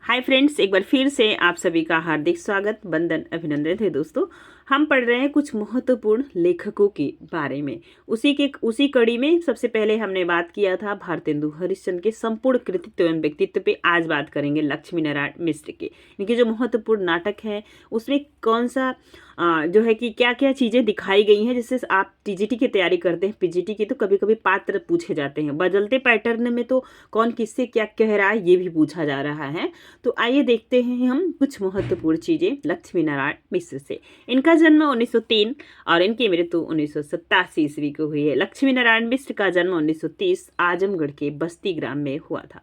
Hi friends, एक बार फिर से आप सभी का हार्दिक स्वागत, वंदन, अभिनंदन है। दोस्तों, हम पढ़ रहे हैं कुछ महत्वपूर्ण लेखकों के बारे में। उसी कड़ी में सबसे पहले हमने बात किया था भारतेंदु हरिश्चंद्र के संपूर्ण कृतित्व एवं व्यक्तित्व पे। आज बात करेंगे लक्ष्मी नारायण मिश्र के। इनके जो महत्वपूर्ण नाटक है उसमें कौन सा जो है कि क्या क्या चीज़ें दिखाई गई हैं, जिससे आप टीजीटी की तैयारी करते हैं, पीजीटी की, तो कभी कभी पात्र पूछे जाते हैं। बदलते पैटर्न में तो कौन किससे क्या कह रहा है ये भी पूछा जा रहा है। तो आइए देखते हैं हम कुछ महत्वपूर्ण चीज़ें लक्ष्मी नारायण मिश्र से। इनका जन्म 1903 और इनकी मृत्यु 1987 ईस्वी को हुई है। लक्ष्मी नारायण मिश्र का जन्म 1930 आजमगढ़ के बस्ती ग्राम में हुआ था।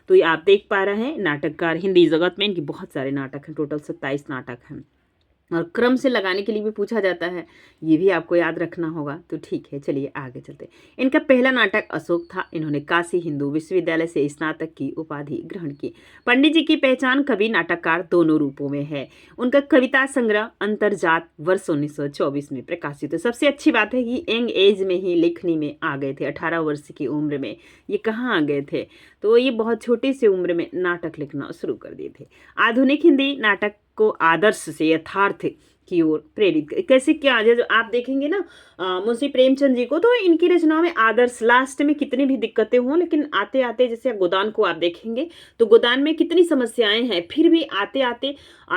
तो ये आप देख पा रहे हैं, नाटककार। हिंदी जगत में इनकी बहुत सारे नाटक हैं, टोटल 27 नाटक हैं। और क्रम से लगाने के लिए भी पूछा जाता है, ये भी आपको याद रखना होगा। तो ठीक है, चलिए आगे चलते हैं। इनका पहला नाटक अशोक था। इन्होंने काशी हिंदू विश्वविद्यालय से स्नातक की उपाधि ग्रहण की। पंडित जी की पहचान कवि नाटककार दोनों रूपों में है। उनका कविता संग्रह अंतर्जात वर्ष 1924 में प्रकाशित है। सबसे अच्छी बात है कि यंग एज में ही लेखनी में आ गए थे। 18 वर्ष की उम्र में ये कहाँ आ गए थे, तो ये बहुत छोटी सी उम्र में नाटक लिखना शुरू कर दिए थे। आधुनिक हिंदी नाटक को आदर्श से यथार्थ की ओर प्रेरित कैसे क्या, जो आप देखेंगे ना मुंशी प्रेमचंद जी को, तो इनकी रचनाओं में आदर्श, लास्ट में कितनी भी दिक्कतें हों, लेकिन आते आते, जैसे गोदान को आप देखेंगे तो गोदान में कितनी समस्याएं हैं, फिर भी आते आते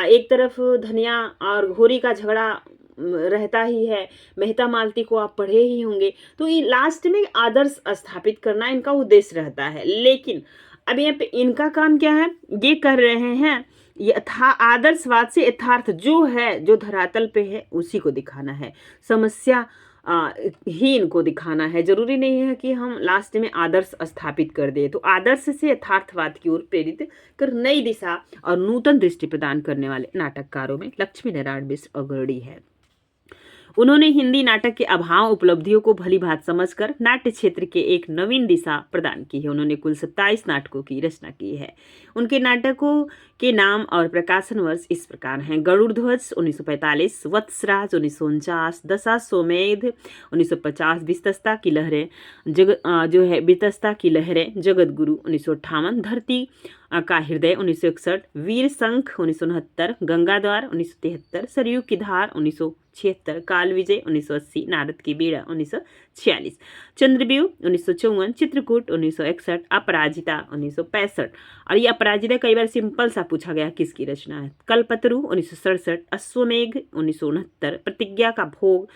एक तरफ धनिया और घोरी का झगड़ा रहता ही है। मेहता मालती को आप पढ़े ही होंगे। तो ये लास्ट में आदर्श स्थापित करना इनका उद्देश्य रहता है। लेकिन अब यहाँ पे इनका काम क्या है, ये कर रहे हैं आदर्शवाद से यथार्थ जो है, जो धरातल पे है, उसी को दिखाना है। समस्या ही इनको दिखाना है। जरूरी नहीं है कि हम लास्ट में आदर्श स्थापित कर दे। तो आदर्श से यथार्थवाद की ओर प्रेरित कर नई दिशा और नूतन दृष्टि प्रदान करने वाले नाटककारों में लक्ष्मी नारायण मिश्र अग्रणी है। उन्होंने हिंदी नाटक के अभाव उपलब्धियों को भली भांति समझकर नाट्य क्षेत्र के एक नवीन दिशा प्रदान की है। उन्होंने कुल 27 नाटकों की रचना की है। उनके नाटकों के नाम और प्रकाशन वर्ष इस प्रकार हैं: गरुड़ ध्वज 1945, वत्सराज 1949, दशाश्वमेध 1950, वितस्ता की लहरें वितस्ता की लहरें, जगत गुरु 1958, धरती का हृदय 1961, वीर शंख 1969, गंगाद्वार 1973, सरयू की धार 1976, काल विजय 1980, नारद की बीड़ा 1946, चंद्रव्यूह 1954, चित्रकूट 1961, अपराजिता 1965। और ये अपराजिता कई बार सिंपल सा पूछा गया किसकी रचना है। कल्पतरु 1967, अश्वमेघ 1969, प्रतिज्ञा का भोग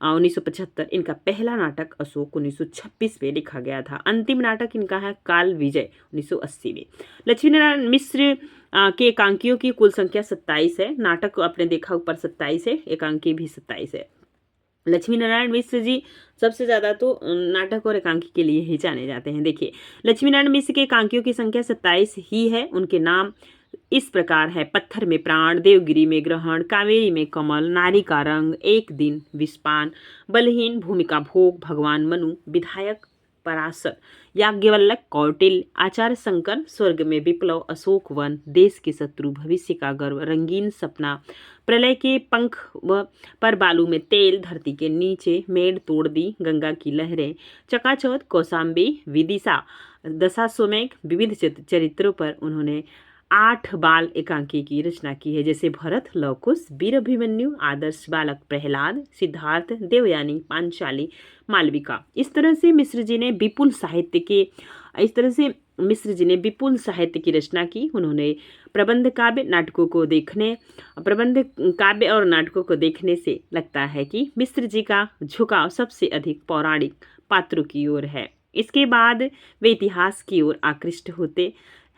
1975। इनका पहला नाटक अशोक 1926 में लिखा गया था। अंतिम नाटक इनका है काल विजय 1980 में। लक्ष्मी नारायण मिश्र के एकांकियों की कुल संख्या 27 है। नाटक आपने देखा ऊपर 27 है, एकांकी भी 27 है। लक्ष्मी नारायण मिश्र जी सबसे ज्यादा तो नाटक और एकांकी के लिए ही जाने जाते हैं। देखिए, लक्ष्मी नारायण मिश्र के एकांकियों की संख्या 27 ही है। उनके नाम इस प्रकार है: पत्थर में प्राण, देवगिरी में ग्रहण, कावेरी में कमल, नारी का रंग, एक दिन, विस्पान, बलहीन, भूमिका भोग, भगवान मनु, विधायक पराशर, याज्ञवल्क, कौटिल्य, आचार्य शंकर, स्वर्ग में विप्लव, अशोक वन, देश के शत्रु, भविष्य का गर्व, रंगीन सपना, प्रलय के पंख पर बालू में तेल, धरती के नीचे, मेड़ तोड़ दी, गंगा की लहरें, चकाचौंध, कौशाम्बी, विदिशा, दशाश्वमेघ। विविध चरित्रों पर उन्होंने 8 बाल एकांकी की रचना की है, जैसे भरत, लवकुश, वीर अभिमन्यु, आदर्श बालक प्रहलाद, सिद्धार्थ, देवयानी, पांचाली, मालविका। इस तरह से मिश्र जी ने विपुल साहित्य की रचना की। उन्होंने प्रबंध काव्य और नाटकों को देखने से लगता है कि मिश्र जी का झुकाव सबसे अधिक पौराणिक पात्रों की ओर है। इसके बाद वे इतिहास की ओर आकृष्ट होते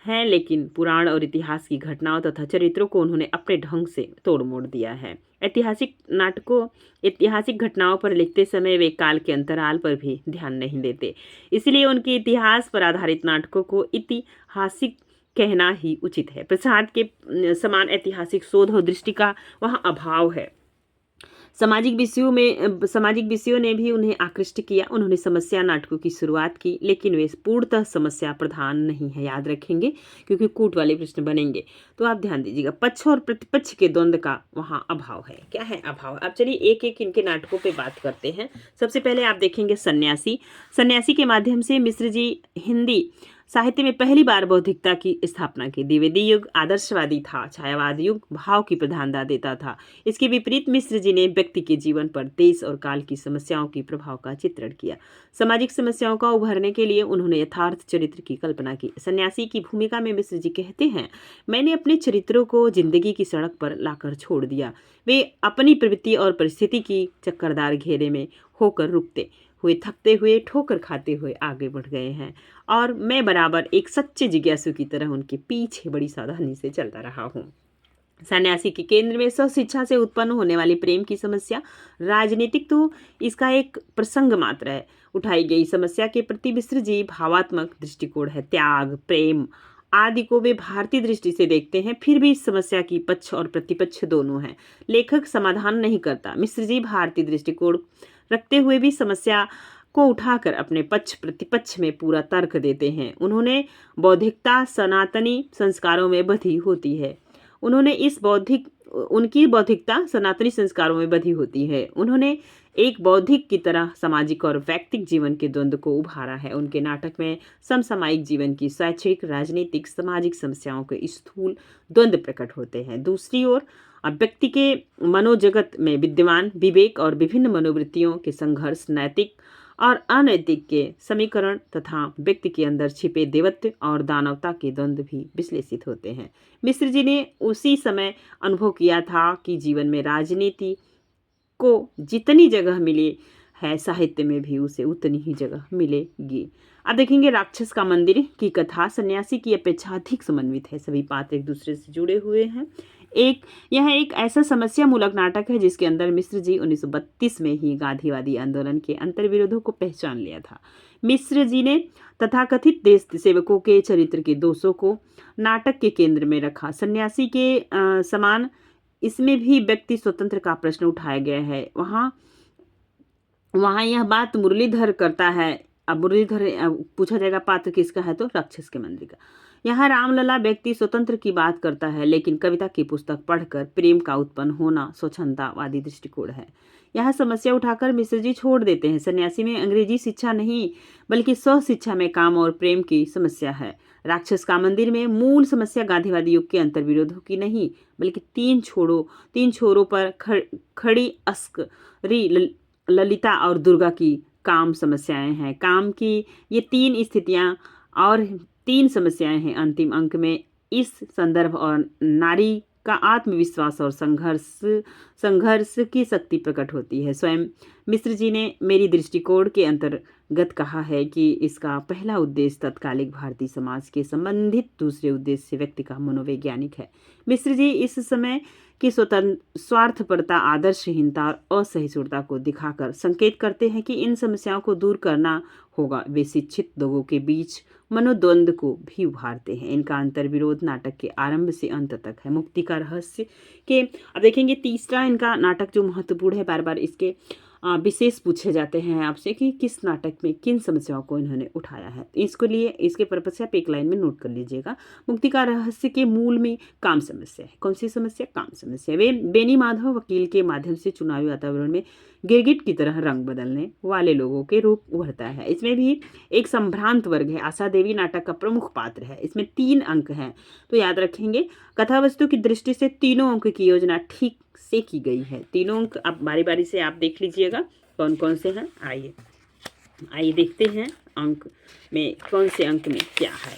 हैं, लेकिन पुराण और इतिहास की घटनाओं तथा चरित्रों को उन्होंने अपने ढंग से तोड़ मोड़ दिया है। ऐतिहासिक घटनाओं पर लिखते समय वे काल के अंतराल पर भी ध्यान नहीं देते, इसलिए उनके इतिहास पर आधारित नाटकों को ऐतिहासिक कहना ही उचित है। प्रसाद के समान ऐतिहासिक शोध और दृष्टि का वहाँ अभाव है। सामाजिक विषयों ने भी उन्हें आकृष्ट किया। उन्होंने समस्या नाटकों की शुरुआत की, लेकिन वे पूर्णतः समस्या प्रधान नहीं है, याद रखेंगे, क्योंकि कूट वाले प्रश्न बनेंगे। तो आप ध्यान दीजिएगा, पक्ष और प्रतिपक्ष के द्वंद्व का वहाँ अभाव है। क्या है अभाव? अब चलिए एक एक इनके नाटकों पे बात करते हैं। सबसे पहले आप देखेंगे सन्यासी के माध्यम से मिश्र जी हिंदी साहित्य में पहली बार बौद्धिकता की स्थापना की। द्विवेदी युग आदर्शवादी था, छायावाद युग भाव की प्रधानता देता था। इसके विपरीत मिश्र जी ने व्यक्ति के जीवन पर देश और काल की समस्याओं के प्रभाव का चित्रण किया। सामाजिक समस्याओं का उभरने के लिए उन्होंने यथार्थ चरित्र की कल्पना की। सन्यासी की भूमिका में मिश्र जी कहते हैं, मैंने अपने चरित्रों को जिंदगी की सड़क पर लाकर छोड़ दिया। वे अपनी प्रवृत्ति और परिस्थिति की चक्करदार घेरे में होकर रुकते हुए, थकते हुए, ठोकर खाते हुए आगे बढ़ गए हैं और मैं बराबर एक सच्चे जिज्ञासु की तरह उनके पीछे बड़ी सावधानी से चलता रहा हूँ। सन्यासी के केंद्र में शिक्षा से उत्पन्न होने वाली प्रेम की समस्या राजनीतिक तो इसका एक प्रसंग मात्र है। उठाई गई समस्या के प्रति मिश्र जी भावात्मक दृष्टिकोण है। त्याग, प्रेम आदि को वे भारतीय दृष्टि से देखते हैं। फिर भी इस समस्या की पक्ष और प्रतिपक्ष दोनों हैं। लेखक समाधान नहीं करता। मिश्र जी भारतीय दृष्टिकोण रखते हुए भी समस्या को उठाकर अपने पक्ष प्रतिपक्ष में पूरा तर्क देते हैं। उन्होंने बौद्धिकता सनातनी संस्कारों में बधी होती है। उनकी बौद्धिकता सनातनी संस्कारों में बधी होती है। उन्होंने एक बौद्धिक की तरह सामाजिक और व्यक्तिक जीवन के द्वंद्व को उभारा है। उनके नाटक में समसामयिक जीवन की शैक्षिक, राजनीतिक, सामाजिक समस्याओं के स्थूल द्वंद्व प्रकट होते हैं। दूसरी ओर व्यक्ति के मनोजगत में विद्यमान विवेक और विभिन्न मनोवृत्तियों के संघर्ष, नैतिक और अनैतिक के समीकरण तथा व्यक्ति के अंदर छिपे देवत्व और दानवता के द्वंद्व भी विश्लेषित होते हैं। मिश्र जी ने उसी समय अनुभव किया था कि जीवन में राजनीति को जितनी जगह मिली है, साहित्य में भी उसे उतनी ही जगह मिलेगी। अब देखेंगे राक्षस का मंदिर की कथा सन्यासी की अपेक्षा अधिक समन्वित है। सभी पात्र एक दूसरे से जुड़े हुए हैं। यह एक ऐसा समस्या मूलक नाटक है जिसके अंदर मिश्र जी 1932 में ही गांधीवादी आंदोलन के अंतर्विरोधों को पहचान लिया था। मिश्र जी ने तथाकथित देश सेवकों के चरित्र के दोषों को नाटक के केंद्र में रखा। सन्यासी के समान इसमें भी व्यक्ति स्वतंत्र का प्रश्न उठाया गया है। वहाँ यह बात मुरलीधर करता है। अब मुरलीधर पूछा जाएगा पात्र किसका है, तो राक्षस के मंदिर का। यहाँ रामलला व्यक्ति स्वतंत्र की बात करता है, लेकिन कविता की पुस्तक पढ़कर प्रेम का उत्पन्न होना स्वच्छंदतावादी दृष्टिकोण है। यह समस्या उठाकर मिश्र जी छोड़ देते हैं। सन्यासी में अंग्रेजी शिक्षा नहीं बल्कि स्व शिक्षा में काम और प्रेम की समस्या है। राक्षस का मंदिर में मूल समस्या गांधीवादी युग के अंतर्विरोधों की नहीं बल्कि तीन छोरों पर खड़ी अस्करी ललिता और दुर्गा की काम समस्याएं हैं। काम की ये तीन स्थितियां और तीन समस्याएं हैं। अंतिम अंक में इस संदर्भ और नारी का आत्मविश्वास और संघर्ष की शक्ति प्रकट होती है। स्वयं मिश्र जी ने मेरी दृष्टिकोण के अंतर्गत कहा है कि इसका पहला उद्देश्य तत्कालिक भारतीय समाज के संबंधित, दूसरे उद्देश्य से व्यक्ति का मनोवैज्ञानिक है। मिश्र जी इस समय की स्वार्थपरता, आदर्शहीनता और असहिष्णुता को दिखाकर संकेत करते हैं कि इन समस्याओं को दूर करना होगा। वे शिक्षित लोगों के बीच मनोद्वंद को भी उभारते हैं। इनका अंतर्विरोध नाटक के आरंभ से अंत तक है। मुक्ति का रहस्य के अब देखेंगे तीसरा इनका नाटक जो महत्वपूर्ण है, बार बार इसके विशेष पूछे जाते हैं आपसे कि किस नाटक में किन समस्याओं को इन्होंने उठाया है। इसके लिए इसके पर्पज से आप एक लाइन में नोट कर लीजिएगा। मुक्ति का रहस्य के मूल में काम समस्या है। कौन सी समस्या? काम समस्या। वे बेनी माधव वकील के माध्यम से चुनावी वातावरण में गिरगिट की तरह रंग बदलने वाले लोगों के रूप उभरता है। इसमें भी एक संभ्रांत वर्ग है। आशा देवी नाटक का प्रमुख पात्र है। इसमें 3 अंक हैं, तो याद रखेंगे। कथा वस्तु की दृष्टि से तीनों अंक की योजना ठीक से की गई है। तीनों अंक आप बारी बारी से आप देख लीजिएगा कौन कौन से हैं। आइए देखते हैं अंक में कौन से अंक में क्या है।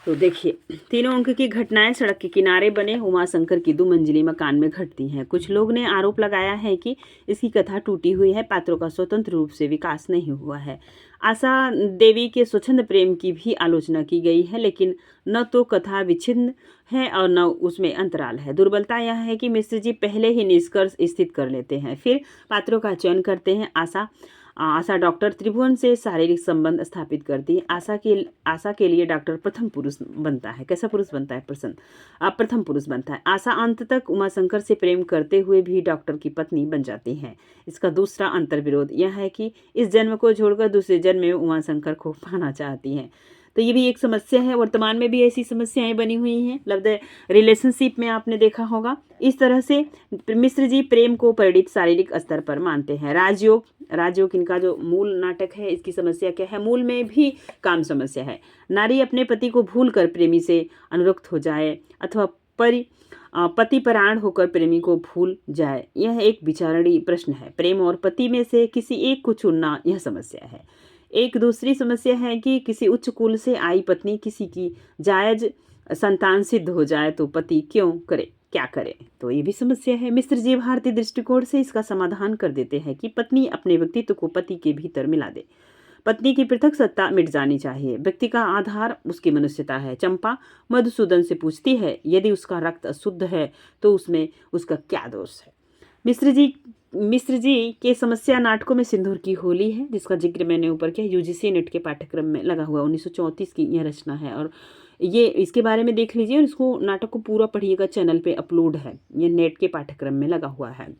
तो देखिए, तीनों अंक की घटनाएं सड़क के किनारे बने उमाशंकर की 2 मंजिली मकान में घटती हैं। कुछ लोग ने आरोप लगाया है कि इसकी कथा टूटी हुई है, पात्रों का स्वतंत्र रूप से विकास नहीं हुआ है। आशा देवी के स्वच्छंद प्रेम की भी आलोचना की गई है, लेकिन न तो कथा विच्छिन्न है और न उसमें अंतराल है। दुर्बलता यह है कि मिश्र जी पहले ही निष्कर्ष स्थित कर लेते हैं, फिर पात्रों का चयन करते हैं। आशा डॉक्टर त्रिभुवन से शारीरिक संबंध स्थापित करती है। आशा के लिए डॉक्टर प्रथम पुरुष बनता है। कैसा पुरुष बनता है? प्रथम पुरुष बनता है। आशा अंत तक उमाशंकर से प्रेम करते हुए भी डॉक्टर की पत्नी बन जाती है। इसका दूसरा अंतर्विरोध यह है कि इस जन्म को छोड़कर दूसरे जन्म में उमाशंकर को पाना चाहती हैं। तो ये भी एक समस्या है। वर्तमान में भी ऐसी समस्याएं बनी हुई हैं, मतलब रिलेशनशिप में आपने देखा होगा। इस तरह से मिश्र जी प्रेम को परिणित शारीरिक स्तर पर मानते हैं। राजयोग, राजयोग इनका जो मूल नाटक है, इसकी समस्या क्या है? मूल में भी काम समस्या है। नारी अपने पति को भूलकर प्रेमी से अनुरक्त हो जाए अथवा पति परायण होकर प्रेमी को भूल जाए, यह एक विचारणीय प्रश्न है। प्रेम और पति में से किसी एक को चुनना यह समस्या है। एक दूसरी समस्या है कि किसी उच्च कुल से आई पत्नी किसी की जायज संतान सिद्ध हो जाए तो पति क्या करे, तो ये भी समस्या है। मिश्र जी भारतीय दृष्टिकोण से इसका समाधान कर देते हैं कि पत्नी अपने व्यक्तित्व को पति के भीतर मिला दे। पत्नी की पृथक सत्ता मिट जानी चाहिए। व्यक्ति का आधार उसकी मनुष्यता है। चंपा मधुसूदन से पूछती है, यदि उसका रक्त अशुद्ध है तो उसमें उसका क्या दोष है? मिश्र जी के समस्या नाटकों में सिंदूर की होली है, जिसका जिक्र मैंने ऊपर किया। यूजीसी नेट के पाठ्यक्रम में लगा हुआ 1934 की यह रचना है, और ये इसके बारे में देख लीजिए और इसको नाटक को पूरा पढ़िएगा, चैनल पे अपलोड है, ये नेट के पाठ्यक्रम में लगा हुआ है।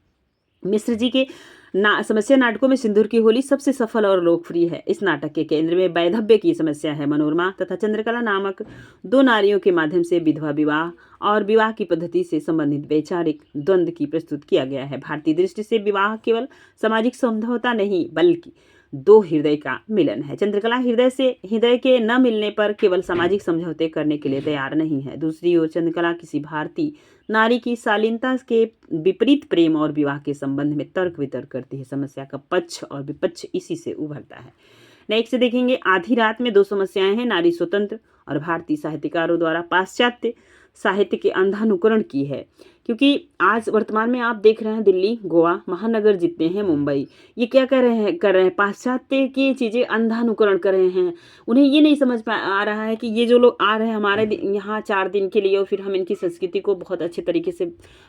मिश्र जी के समस्या नाटकों में सिंदूर की होली सबसे सफल और लोकप्रिय है। इस नाटक के केंद्र में वैधव्य की समस्या है। मनोरमा तथा चंद्रकला नामक दो नारियों के माध्यम से विधवा विवाह और विवाह की पद्धति से संबंधित वैचारिक द्वंद्व की प्रस्तुत किया गया है। भारतीय दृष्टि से विवाह केवल सामाजिक समझौता नहीं बल्कि दो हृदय का मिलन है। चंद्रकला हृदय के न मिलने पर केवल सामाजिक समझौते करने के लिए तैयार नहीं है। दूसरी ओर चंद्रकला किसी भारतीय नारी की शालीनता के विपरीत प्रेम और विवाह के संबंध में तर्क वितर्क करती है। समस्या का पक्ष और विपक्ष इसी से उभरता है। नेक्स्ट देखेंगे, आधी रात में दो समस्याएं हैं, नारी स्वतंत्र और भारतीय साहित्यकारों द्वारा पाश्चात्य साहित्य के अंधानुकरण की है। क्योंकि आज वर्तमान में आप देख रहे हैं दिल्ली, गोवा महानगर जितने हैं, मुंबई, ये क्या कर रहे हैं पाश्चात्य की चीज़ें अंधानुकरण कर रहे हैं। उन्हें ये नहीं समझ आ रहा है कि ये जो लोग आ रहे हैं हमारे यहाँ 4 दिन के लिए और फिर हम इनकी संस्कृति को बहुत अच्छे तरीके से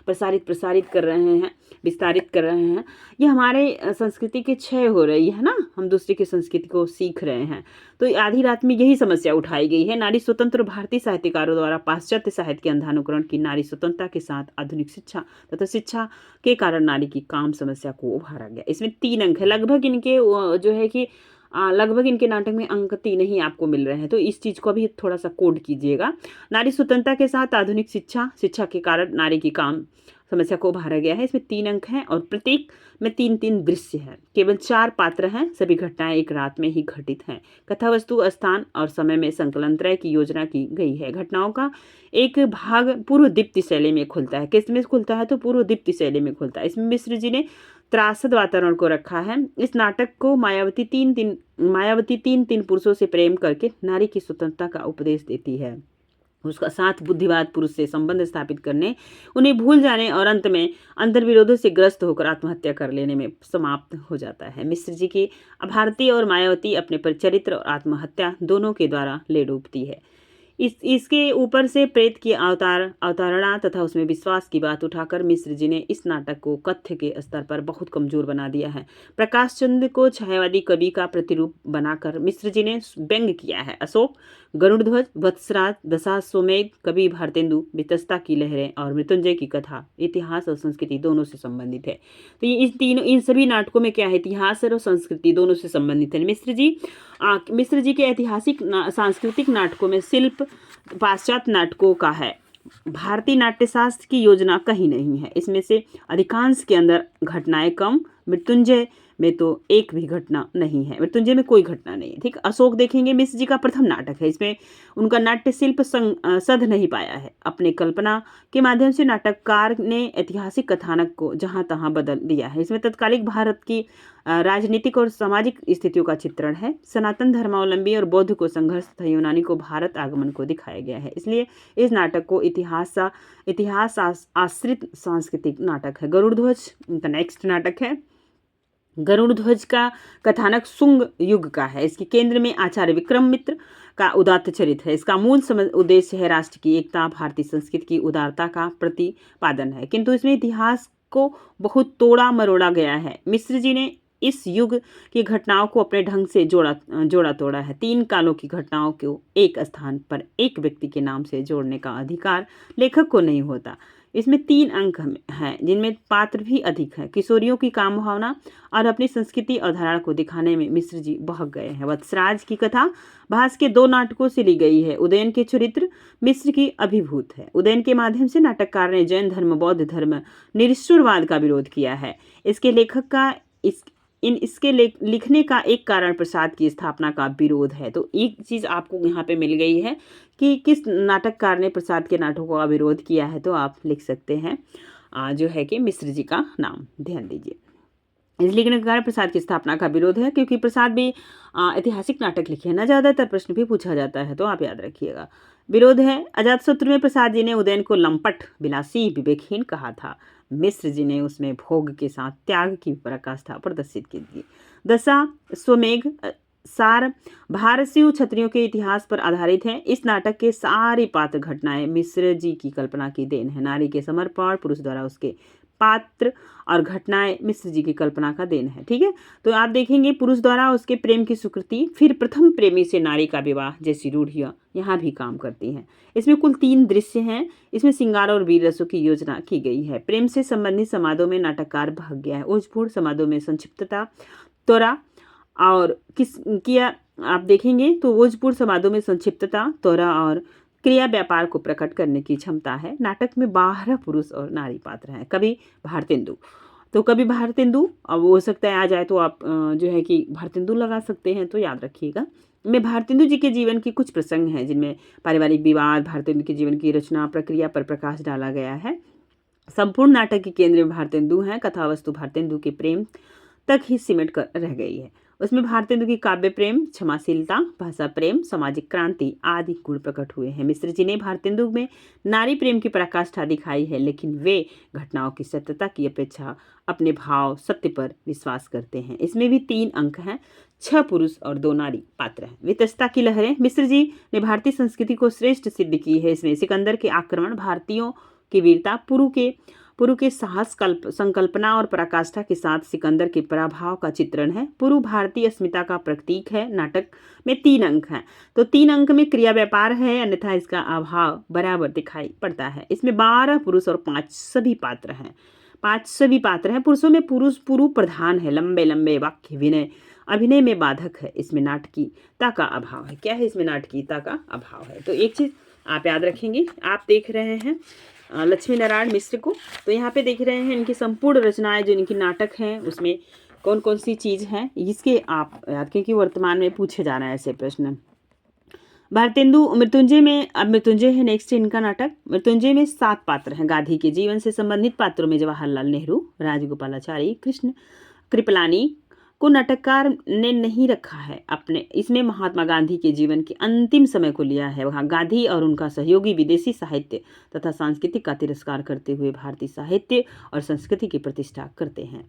प्रसारित कर रहे हैं, विस्तारित कर रहे हैं, ये हमारे संस्कृति की क्षय हो रही है ना, हम दूसरे की संस्कृति को सीख रहे हैं। तो आधी रात में यही समस्या उठाई गई है। नारी स्वतंत्र भारतीय साहित्यकारों द्वारा पाश्चात्य साहित्य के अंधानुकरण की नारी स्वतंत्रता के साथ आधुनिक शिक्षा तथा शिक्षा के कारण नारी की काम समस्या को उभारा गया। इसमें 3 अंक है, लगभग इनके जो है कि लगभग इनके नाटक में अंक 3 ही आपको मिल रहे हैं, तो इस चीज़ को भी थोड़ा सा कोड कीजिएगा। नारी स्वतंत्रता के साथ आधुनिक शिक्षा के कारण नारी की काम समस्या को उभारा गया है। इसमें 3 अंक हैं और प्रत्येक में 3-3 दृश्य है। केवल 4 पात्र हैं, सभी घटनाएं एक रात में ही घटित हैं। कथा वस्तु, स्थान और समय में संकलनत्रय की योजना की गई है। घटनाओं का एक भाग पूर्व दीप्ति शैली में खुलता है। किस में खुलता है? तो पूर्व दीप्ति शैली में खुलता है। इसमें मिश्र जी ने त्रासद वातावरण को रखा है। इस नाटक को मायावती 3 पुरुषों से प्रेम करके नारी की स्वतंत्रता का उपदेश देती है। उसका साथ बुद्धिवाद पुरुष से संबंध स्थापित करने, उन्हें भूल जाने और अंत में अंतर्विरोधों से ग्रस्त होकर आत्महत्या कर लेने में समाप्त हो जाता है। मिश्र जी की भारती और मायावती अपने चरित्र और आत्महत्या दोनों के द्वारा ले डूबती है। इसके ऊपर से प्रेत की अवतारणा तथा उसमें विश्वास की बात उठाकर मिश्र जी ने इस नाटक को कथ्य के स्तर पर बहुत कमजोर बना दिया है। प्रकाश चंद्र को छायावादी कवि का प्रतिरूप बनाकर मिश्र जी ने व्यंग किया है। अशोक, गरुड़ध्वज, वत्सराज, दशाश्वमेध, कवि भारतेंदु, वितस्ता की लहरें और मृत्युंजय की कथा इतिहास और संस्कृति दोनों से संबंधित है। तो ये इन सभी नाटकों में क्या है? इतिहास और संस्कृति दोनों से संबंधित है। मिश्र जी के ऐतिहासिक सांस्कृतिक नाटकों में शिल्प पाश्चात्य नाटकों का है। भारतीय नाट्यशास्त्र की योजना कहीं नहीं है। इसमें से अधिकांश के अंदर घटनाएं कम, मृत्युंजय में तो एक भी घटना नहीं है, मृत्युंजय में कोई घटना नहीं है। ठीक, अशोक देखेंगे, मिश्र जी का प्रथम नाटक है। इसमें उनका नाट्य शिल्प सध नहीं पाया है। अपने कल्पना के माध्यम से नाटककार ने ऐतिहासिक कथानक को जहां तहां बदल दिया है। इसमें तत्कालिक भारत की राजनीतिक और सामाजिक स्थितियों का चित्रण है। सनातन धर्मावलंबी और बौद्ध को संघर्ष तथा यूनानी को भारत आगमन को दिखाया गया है। इसलिए इस नाटक को इतिहास आश्रित सांस्कृतिक नाटक है। गरुड़ध्वज उनका नेक्स्ट नाटक है। गरुड़ध्वज का कथानक शुंग युग का है। इसके केंद्र में आचार्य विक्रमादित्य का उदात्त चरित्र है। इसका मूल उद्देश्य है राष्ट्र की एकता, भारतीय संस्कृति की उदारता का प्रतिपादन है, किंतु इसमें इतिहास को बहुत तोड़ा मरोड़ा गया है। मिश्र जी ने इस युग की घटनाओं को अपने ढंग से जोड़ा तोड़ा है। 3 कालों की घटनाओं को एक स्थान पर एक व्यक्ति के नाम से जोड़ने का अधिकार लेखक को नहीं होता। इसमें 3 अंक हैं जिनमें पात्र भी अधिक हैं। किशोरियों की काम भावना और अपनी संस्कृति और धारणा को दिखाने में मिश्र जी बहक गए हैं। वत्सराज की कथा भास के 2 नाटकों से ली गई है। उदयन के चरित्र मिश्र की अभिभूत है। उदयन के माध्यम से नाटककार ने जैन धर्म, बौद्ध धर्म, निरीश्वरवाद का विरोध किया है। इसके लेखक का इसके लिखने का एक कारण प्रसाद की स्थापना का विरोध है। तो एक चीज़ आपको यहाँ पे मिल गई है कि किस नाटककार ने प्रसाद के नाटकों का विरोध किया है, तो आप लिख सकते हैं जो है कि मिश्र जी का नाम। ध्यान दीजिए, इस लिखने का कारण प्रसाद की स्थापना का विरोध है, क्योंकि प्रसाद भी ऐतिहासिक नाटक लिखे हैं ना, ज़्यादातर प्रश्न भी पूछा जाता है, तो आप याद रखिएगा। विरोध है, अजातशत्रु में प्रसाद जी ने उदयन को लंपट, विलासी, विवेकहीन कहा था। मिश्र जी ने उसमें भोग के साथ त्याग की पराकाष्ठा प्रदर्शित की थी। दशा स्वमेघ सार भारतीय क्षत्रियों के इतिहास पर आधारित है। इस नाटक के सारी पात्र घटनाएं मिश्र जी की कल्पना की देन है। नारी के समर्पण, पुरुष द्वारा उसके पात्र और घटनाएं मिश्र जी की कल्पना का देन है। ठीक है, तो आप देखेंगे पुरुष द्वारा उसके प्रेम की स्वीकृति, फिर प्रथम प्रेमी से नारी का विवाह जैसी रूढ़ियां यहाँ भी काम करती हैं। इसमें कुल 3 दृश्य हैं। इसमें श्रृंगार और वीर रसों की योजना की गई है। प्रेम से संबंधित समादों में नाटककार भाग गया है। ओजपूर्ण समादों में संक्षिप्तता, त्वरा और किस किया आप देखेंगे तो ओजपूर्ण समादों में संक्षिप्तता, त्वरा और क्रिया व्यापार को प्रकट करने की क्षमता है। नाटक में 12 पुरुष और नारी पात्र हैं। कवि भारतेंदु, तो कवि भारतेंदु, अब हो सकता है आ जाए तो आप जो है कि भारतेंदु लगा सकते हैं, तो याद रखिएगा। में भारतेंदु जी के जीवन की कुछ प्रसंग हैं जिनमें पारिवारिक विवाद, भारतेंदु के जीवन की रचना प्रक्रिया पर प्रकाश डाला गया है। संपूर्ण नाटक के केंद्र में भारतेंदु हैं। कथा वस्तु भारतेंदु के प्रेम तक ही सिमट कर रह गई है। उसमें भारतेंदु की काव्य प्रेम, क्षमाशीलता, भाषा प्रेम, सामाजिक क्रांति आदि गुण प्रकट हुए हैं। मिश्र जी ने भारतेंदु में नारी प्रेम की पराकाष्ठा दिखाई है, लेकिन वे घटनाओं की सत्यता की अपेक्षा अपने भाव सत्य पर विश्वास करते हैं। इसमें भी 3 अंक हैं। 6 पुरुष और 2 नारी पात्र हैं। वितस्ता की लहरें, मिश्र जी ने भारतीय संस्कृति को श्रेष्ठ सिद्ध की है। इसमें सिकंदर के आक्रमण, भारतीयों की वीरता, पुरु के साहस संकल्पना और पराकाष्ठा के साथ सिकंदर के पराभव का चित्रण है। पुरु भारतीय अस्मिता का प्रतीक है। नाटक में 3 अंक हैं, तो 3 अंक में क्रिया व्यापार है, अन्यथा इसका अभाव बराबर दिखाई पड़ता है। इसमें 12 पुरुष और 5 सभी पात्र हैं। 5 सभी पात्र हैं। पुरुषों में पुरु प्रधान है। लंबे लंबे वाक्य विनय अभिनय में बाधक है। इसमें नाटकीयता का अभाव है। क्या है? इसमें नाटकीयता का अभाव है। तो एक चीज आप याद रखेंगे, आप देख रहे हैं लक्ष्मी नारायण मिश्र को, तो यहाँ पे देख रहे हैं इनकी संपूर्ण रचनाएं जो इनकी नाटक हैं उसमें कौन कौन सी चीज़ हैं, इसके आप याद, क्योंकि वर्तमान में पूछे जा रहे हैं ऐसे प्रश्न। भारतेंदु मृत्युंजय में, अब मृत्युंजय है नेक्स्ट इनका नाटक। मृत्युंजय में 7 पात्र हैं। गांधी के जीवन से संबंधित पात्रों में जवाहरलाल नेहरू, राजगोपालाचारी, कृष्ण कृपलानी को नाटककार ने नहीं रखा है अपने। इसमें महात्मा गांधी के जीवन के अंतिम समय को लिया है। वहाँ गांधी और उनका सहयोगी विदेशी साहित्य तथा सांस्कृतिक का तिरस्कार करते हुए भारतीय साहित्य और संस्कृति की प्रतिष्ठा करते हैं।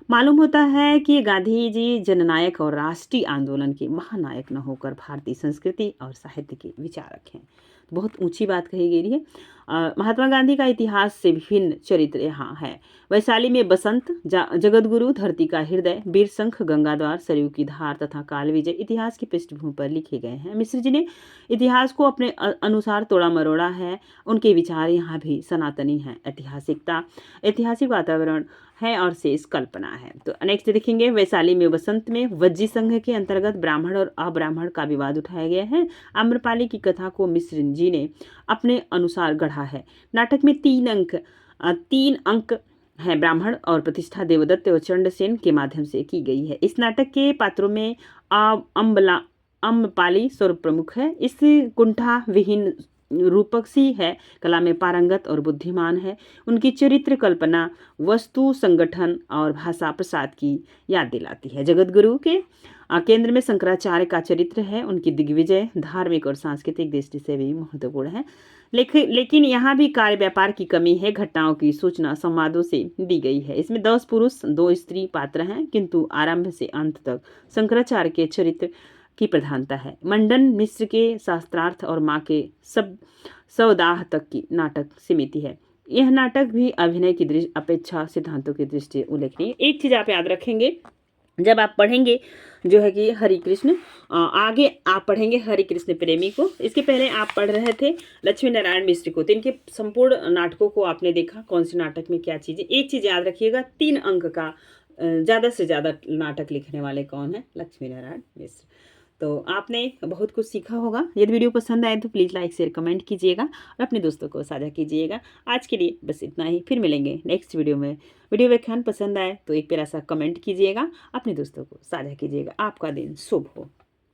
मालूम होता है कि गांधी जी जननायक और राष्ट्रीय आंदोलन के महानायक न होकर भारतीय संस्कृति और साहित्य के विचारक हैं। बहुत ऊंची बात कही गई है। महात्मा गांधी का इतिहास से विभिन्न चरित्र यहाँ है। वैशाली में बसंत, जगतगुरु, धरती का हृदय, वीर शंख, गंगाद्वार, सरयू की धार तथा काल विजय इतिहास की पृष्ठभूमि पर लिखे गए हैं। मिश्र जी ने इतिहास को अपने अनुसार तोड़ा मरोड़ा है। उनके विचार यहाँ भी सनातनी हैं। ऐतिहासिक वातावरण है और शेष कल्पना है। तो नेक्स्ट देखेंगे, वैशाली में बसंत में वज्जी संघ के अंतर्गत ब्राह्मण और अब्राह्मण का विवाद उठाया गया है। आम्रपाली की कथा को मिश्र जी ने अपने अनुसार गढ़ा है। नाटक में 3 अंक है। ब्राह्मण और प्रतिष्ठा देवदत्त और चंडसेन के माध्यम से की गई है। इस नाटक के पात्रों में अम्रपाली सर्वप्रमुख है। इस कुंठा विहीन रूपसी है, कला में पारंगत और बुद्धिमान है। उनकी चरित्र कल्पना, वस्तु संगठन और भाषा प्रसाद की याद दिलाती है। जगतगुरु के केंद्र में शंकराचार्य का चरित्र है। उनकी दिग्विजय धार्मिक और सांस्कृतिक दृष्टि से भी महत्वपूर्ण है। लेकिन यहाँ भी कार्य व्यापार की कमी है। घटनाओं की सूचना संवादों से दी गई है। इसमें 10 पुरुष 2 स्त्री पात्र हैं, किंतु आरंभ से अंत तक शंकराचार्य के चरित्र की प्रधानता है। मंडन मिश्र के शास्त्रार्थ और माँ के सवदाह तक की नाटक सीमित है। यह नाटक भी अभिनय की अपेक्षा सिद्धांतों की दृष्टि उल्लेखनीय। एक चीज आप याद रखेंगे, जब आप पढ़ेंगे जो है कि हरि कृष्ण, आगे आप पढ़ेंगे हरि कृष्ण प्रेमी को। इसके पहले आप पढ़ रहे थे लक्ष्मी नारायण मिश्र को, तो इनके संपूर्ण नाटकों को आपने देखा, कौन से नाटक में क्या चीज़ें। एक चीज़ याद रखिएगा, 3 अंक का ज़्यादा से ज़्यादा नाटक लिखने वाले कौन है? लक्ष्मी नारायण मिश्र। तो आपने बहुत कुछ सीखा होगा। यदि वीडियो पसंद आए तो प्लीज़ लाइक शेयर कमेंट कीजिएगा और अपने दोस्तों को साझा कीजिएगा। आज के लिए बस इतना ही, फिर मिलेंगे नेक्स्ट वीडियो में। वीडियो व्याख्यान पसंद आए तो एक प्यारा सा कमेंट कीजिएगा, अपने दोस्तों को साझा कीजिएगा। आपका दिन शुभ हो।